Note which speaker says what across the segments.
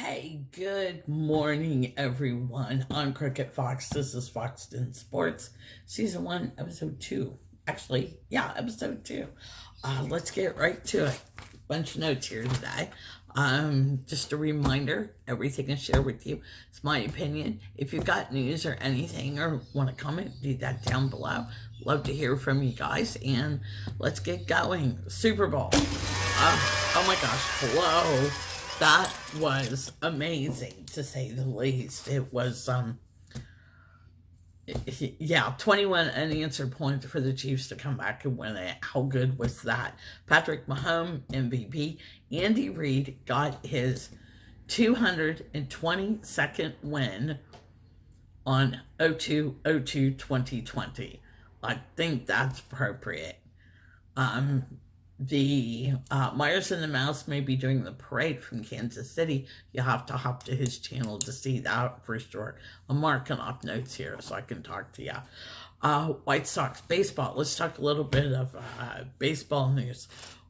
Speaker 1: Hey, good morning, everyone. I'm Cricket Fox. This is Foxton Sports, Season 1, Episode 2. Actually, yeah, Episode 2. Let's get right to it. Bunch of notes here today. Just a reminder, everything I share with you is my opinion. If you've got news or anything or want to comment, do that down below. Love to hear from you guys, and let's get going. Super Bowl. Oh my gosh, hello. That was amazing, to say the least. It was, 21 unanswered points for the Chiefs to come back and win it. How good was that? Patrick Mahomes, MVP. Andy Reid got his 222nd win on 02/02/2020. I think that's appropriate. The Myers and the Mouse may be doing the parade from Kansas City. You have to hop to his channel to see that for sure. I'm marking off notes here so I can talk to you. White Sox Baseball. Let's talk a little bit of baseball news.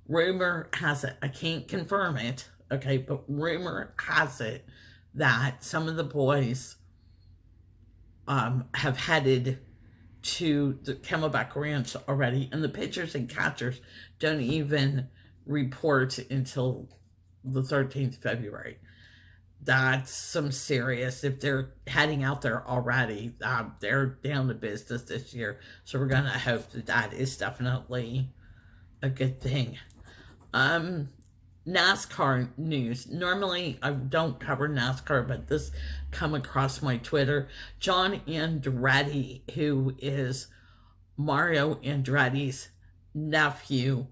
Speaker 1: Rumor has it, I can't confirm it, okay, but rumor has it that some of the boys have headed to the Camelback Ranch already, and the pitchers and catchers don't even report until the 13th of February. That's some serious. If they're heading out there already, they're down to business this year. So we're going to hope that that is definitely a good thing. NASCAR news. Normally, I don't cover NASCAR, but this come across my Twitter. John Andretti, who is Mario Andretti's nephew,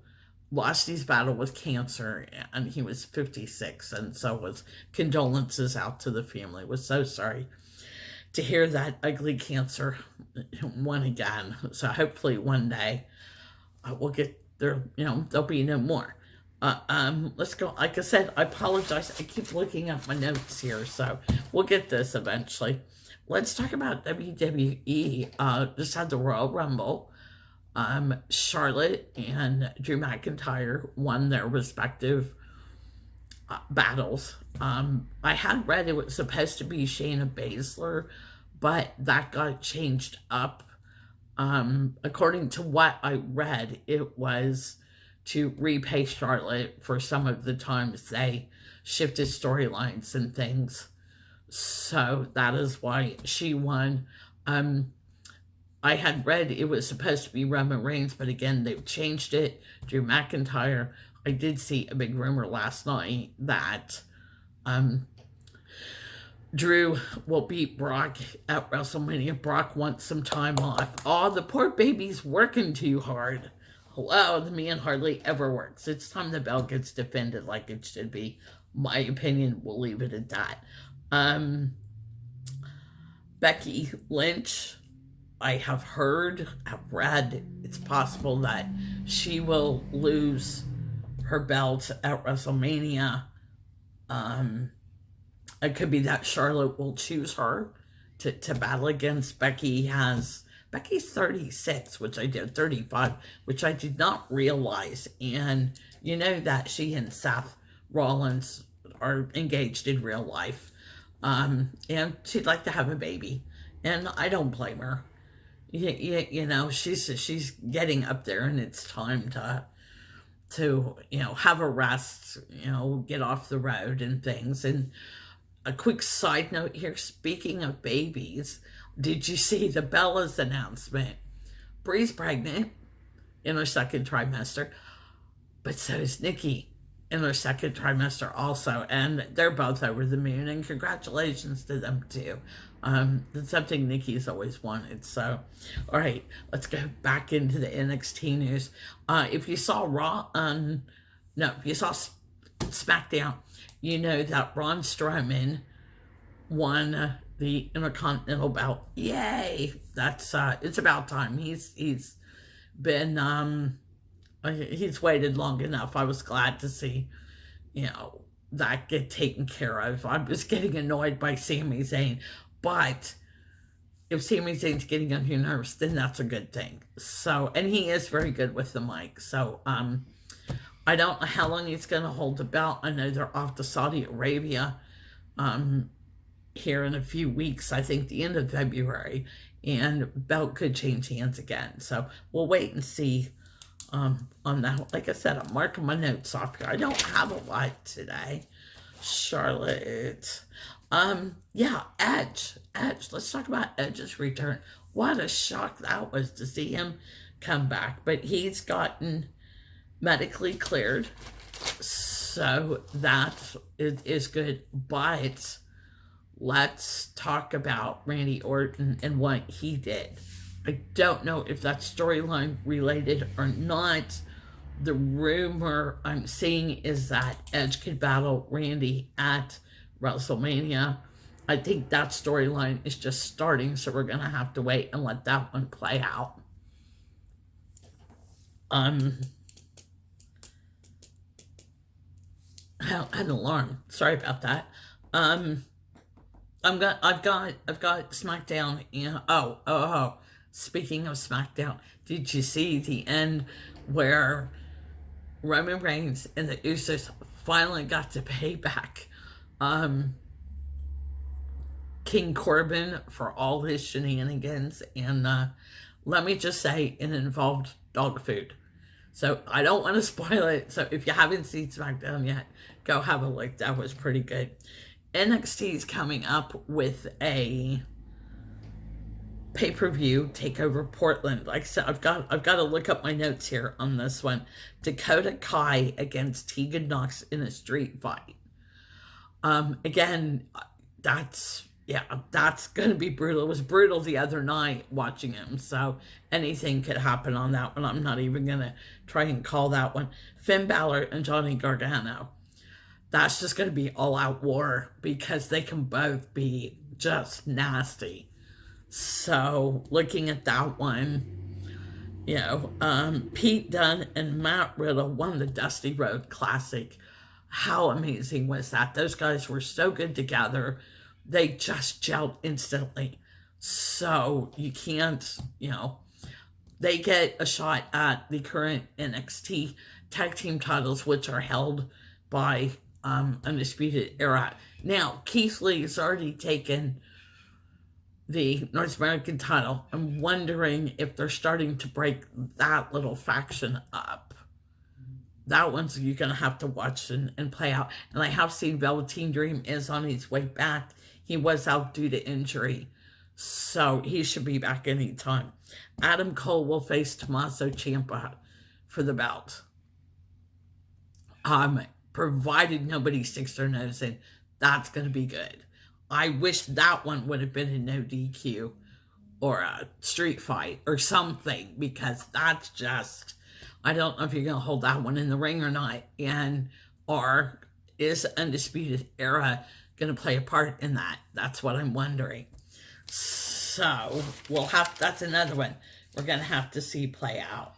Speaker 1: lost his battle with cancer, and he was 56, and so was condolences out to the family. Was so sorry to hear that ugly cancer won again. So hopefully one day we'll get there, there'll be no more. Let's go. Like I said, I apologize. I keep looking at my notes here, so we'll get this eventually. Let's talk about WWE. Just had the Royal Rumble. Charlotte and Drew McIntyre won their respective battles. I had read it was supposed to be Shayna Baszler, but that got changed up. According to what I read, it was to repay Charlotte for some of the times they shifted storylines and things. So that is why she won. I had read it was supposed to be Roman Reigns, but again, they've changed it. Drew McIntyre. I did see a big rumor last night that Drew will beat Brock at WrestleMania. Brock wants some time off. Oh, the poor baby's working too hard. Hello, the man hardly ever works. It's time the belt gets defended like it should be. My opinion, we'll leave it at that. Becky Lynch, I have read, it's possible that she will lose her belt at WrestleMania. It could be that Charlotte will choose her to battle against. Becky's 36, which I did, 35, which I did not realize. And you know that she and Seth Rollins are engaged in real life. And she'd like to have a baby. And I don't blame her. She's getting up there, and it's time to have a rest, get off the road and things. And a quick side note here, speaking of babies, did you see the Bella's announcement? Bree's pregnant in her second trimester, but so is Nikki in her second trimester also, and they're both over the moon, and congratulations to them too. That's something Nikki's always wanted. So, all right, let's go back into the NXT news. If you saw if you saw SmackDown, you know that Braun Strowman won the Intercontinental belt. Yay! That's it's about time. He's been he's waited long enough. I was glad to see that get taken care of. I was getting annoyed by Sami Zayn, but if Sami Zayn's getting on your nerves, then that's a good thing. So, and he is very good with the mic. So I don't know how long he's going to hold the belt. I know they're off to Saudi Arabia here in a few weeks, I think the end of February, and belt could change hands again. So we'll wait and see on that. Like I said, I'm marking my notes off here. I don't have a lot today. Charlotte. Yeah, Edge. Let's talk about Edge's return. What a shock that was to see him come back. But he's gotten medically cleared, so that is good. But let's talk about Randy Orton and what he did. I don't know if that's storyline related or not. The rumor I'm seeing is that Edge could battle Randy at WrestleMania. I think that storyline is just starting, so we're going to have to wait and let that one play out. I had an alarm. Sorry about that. I've got SmackDown and speaking of SmackDown, did you see the end where Roman Reigns and the Usos finally got to pay back King Corbin for all his shenanigans? And let me just say, it involved dog food. So I don't want to spoil it. So if you haven't seen SmackDown yet, go have a look. That was pretty good. NXT is coming up with a pay-per-view Takeover Portland. Like I said, I've got to look up my notes here on this one. Dakota Kai against Tegan Nox in a street fight. Again, that's going to be brutal. It was brutal the other night watching him, so anything could happen on that one. I'm not even going to try and call that one. Finn Balor and Johnny Gargano. That's just going to be all-out war because they can both be just nasty. So, looking at that one, Pete Dunne and Matt Riddle won the Dusty Road Classic. How amazing was that? Those guys were so good together. They just gelled instantly. So, you can't, they get a shot at the current NXT tag team titles, which are held by Undisputed Era. Now, Keith Lee has already taken the North American title. I'm wondering if they're starting to break that little faction up. That one's you're going to have to watch and play out. And I have seen Velveteen Dream is on his way back. He was out due to injury, so he should be back anytime. Adam Cole will face Tommaso Ciampa for the belt. Provided nobody sticks their nose in, that's going to be good. I wish that one would have been a no DQ or a street fight or something, because that's just, I don't know if you're going to hold that one in the ring or not. Or is Undisputed Era going to play a part in that? That's what I'm wondering. So that's another one we're going to have to see play out.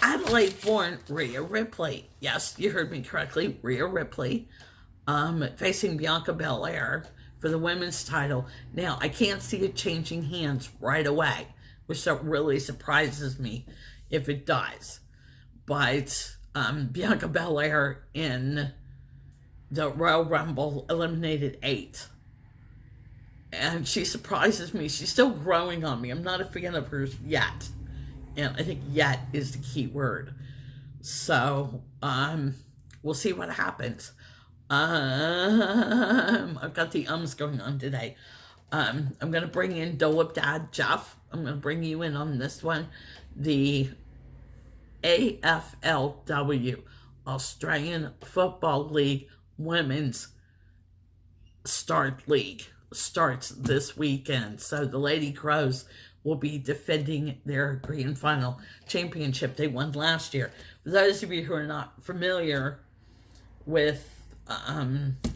Speaker 1: Adelaide-born Rhea Ripley. Yes, you heard me correctly. Rhea Ripley facing Bianca Belair for the women's title. Now, I can't see it changing hands right away, which really surprises me if it does. But Bianca Belair in the Royal Rumble eliminated 8. And she surprises me. She's still growing on me. I'm not a fan of hers yet. And I think yet is the key word. So, we'll see what happens. I've got the ums going on today. I'm going to bring in Dolip Dad Jeff. I'm going to bring you in on this one. The AFLW, Australian Football League Women's League, starts this weekend. So the Lady Crows will be defending their grand final championship they won last year. For those of you who are not familiar with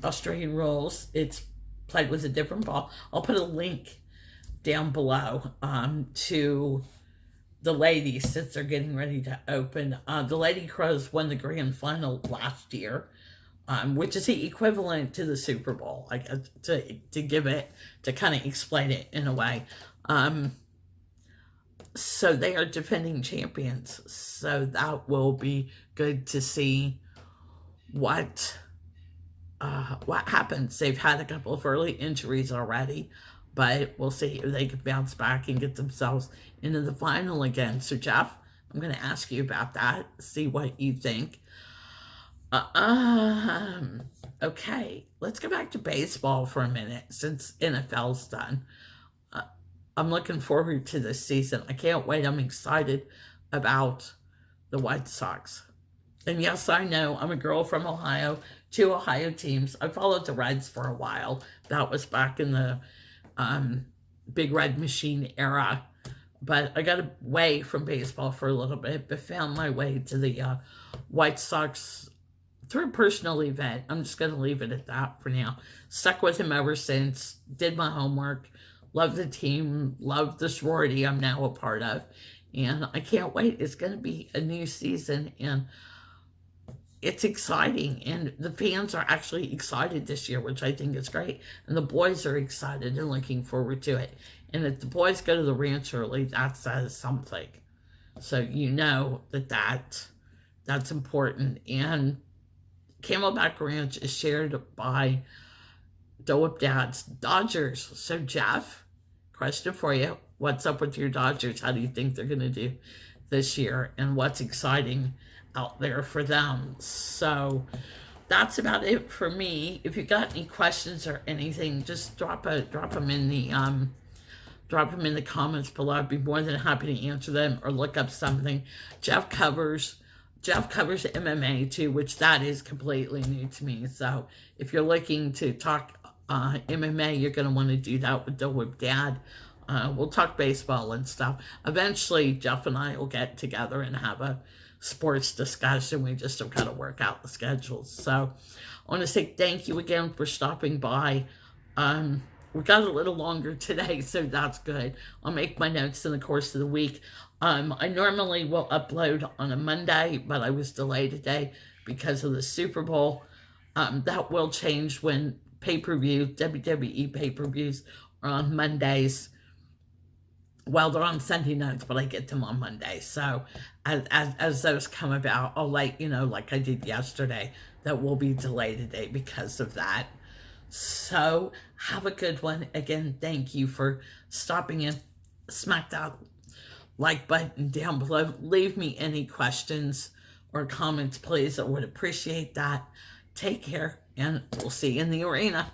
Speaker 1: Australian rules, it's played with a different ball. I'll put a link down below to the ladies, since they're getting ready to open. The Lady Crows won the grand final last year, which is the equivalent to the Super Bowl, I guess, to give it, to kind of explain it in a way. So they are defending champions. So that will be good to see what what happens. They've had a couple of early injuries already, but we'll see if they can bounce back and get themselves into the final again. So, Jeff, I'm going to ask you about that, see what you think. Okay, let's go back to baseball for a minute since NFL's done. I'm looking forward to this season. I can't wait. I'm excited about the White Sox. And yes, I know I'm a girl from Ohio, 2 Ohio teams. I followed the Reds for a while. That was back in the Big Red Machine era. But I got away from baseball for a little bit, but found my way to the White Sox through a personal event. I'm just going to leave it at that for now. Stuck with him ever since, did my homework, love the team, love the sorority I'm now a part of. And I can't wait. It's going to be a new season, and it's exciting. And the fans are actually excited this year, which I think is great. And the boys are excited and looking forward to it. And if the boys go to the ranch early, that says something. So you know that's important. And Camelback Ranch is shared by Dope Dad's Dodgers. So, Jeff, question for you. What's up with your Dodgers? How do you think they're going to do this year? And what's exciting out there for them? So, that's about it for me. If you got any questions or anything, just drop them in the comments below. I'd be more than happy to answer them or look up something. Jeff covers MMA too, which that is completely new to me. So if you're looking to talk MMA, you're going to want to do that with Dope Dad. We'll talk baseball and stuff. Eventually, Jeff and I will get together and have a sports discussion. We just have got to work out the schedules. So I want to say thank you again for stopping by. We got a little longer today, so that's good. I'll make my notes in the course of the week. I normally will upload on a Monday, but I was delayed today because of the Super Bowl. That will change when WWE pay-per-views are on Mondays. Well, they're on Sunday nights, but I get them on Monday. So as those come about, I'll let you know, like I did yesterday, that will be delayed today because of that. So have a good one. Again, thank you for stopping in. Smack that like button down below. Leave me any questions or comments, please. I would appreciate that. Take care, and we'll see you in the arena.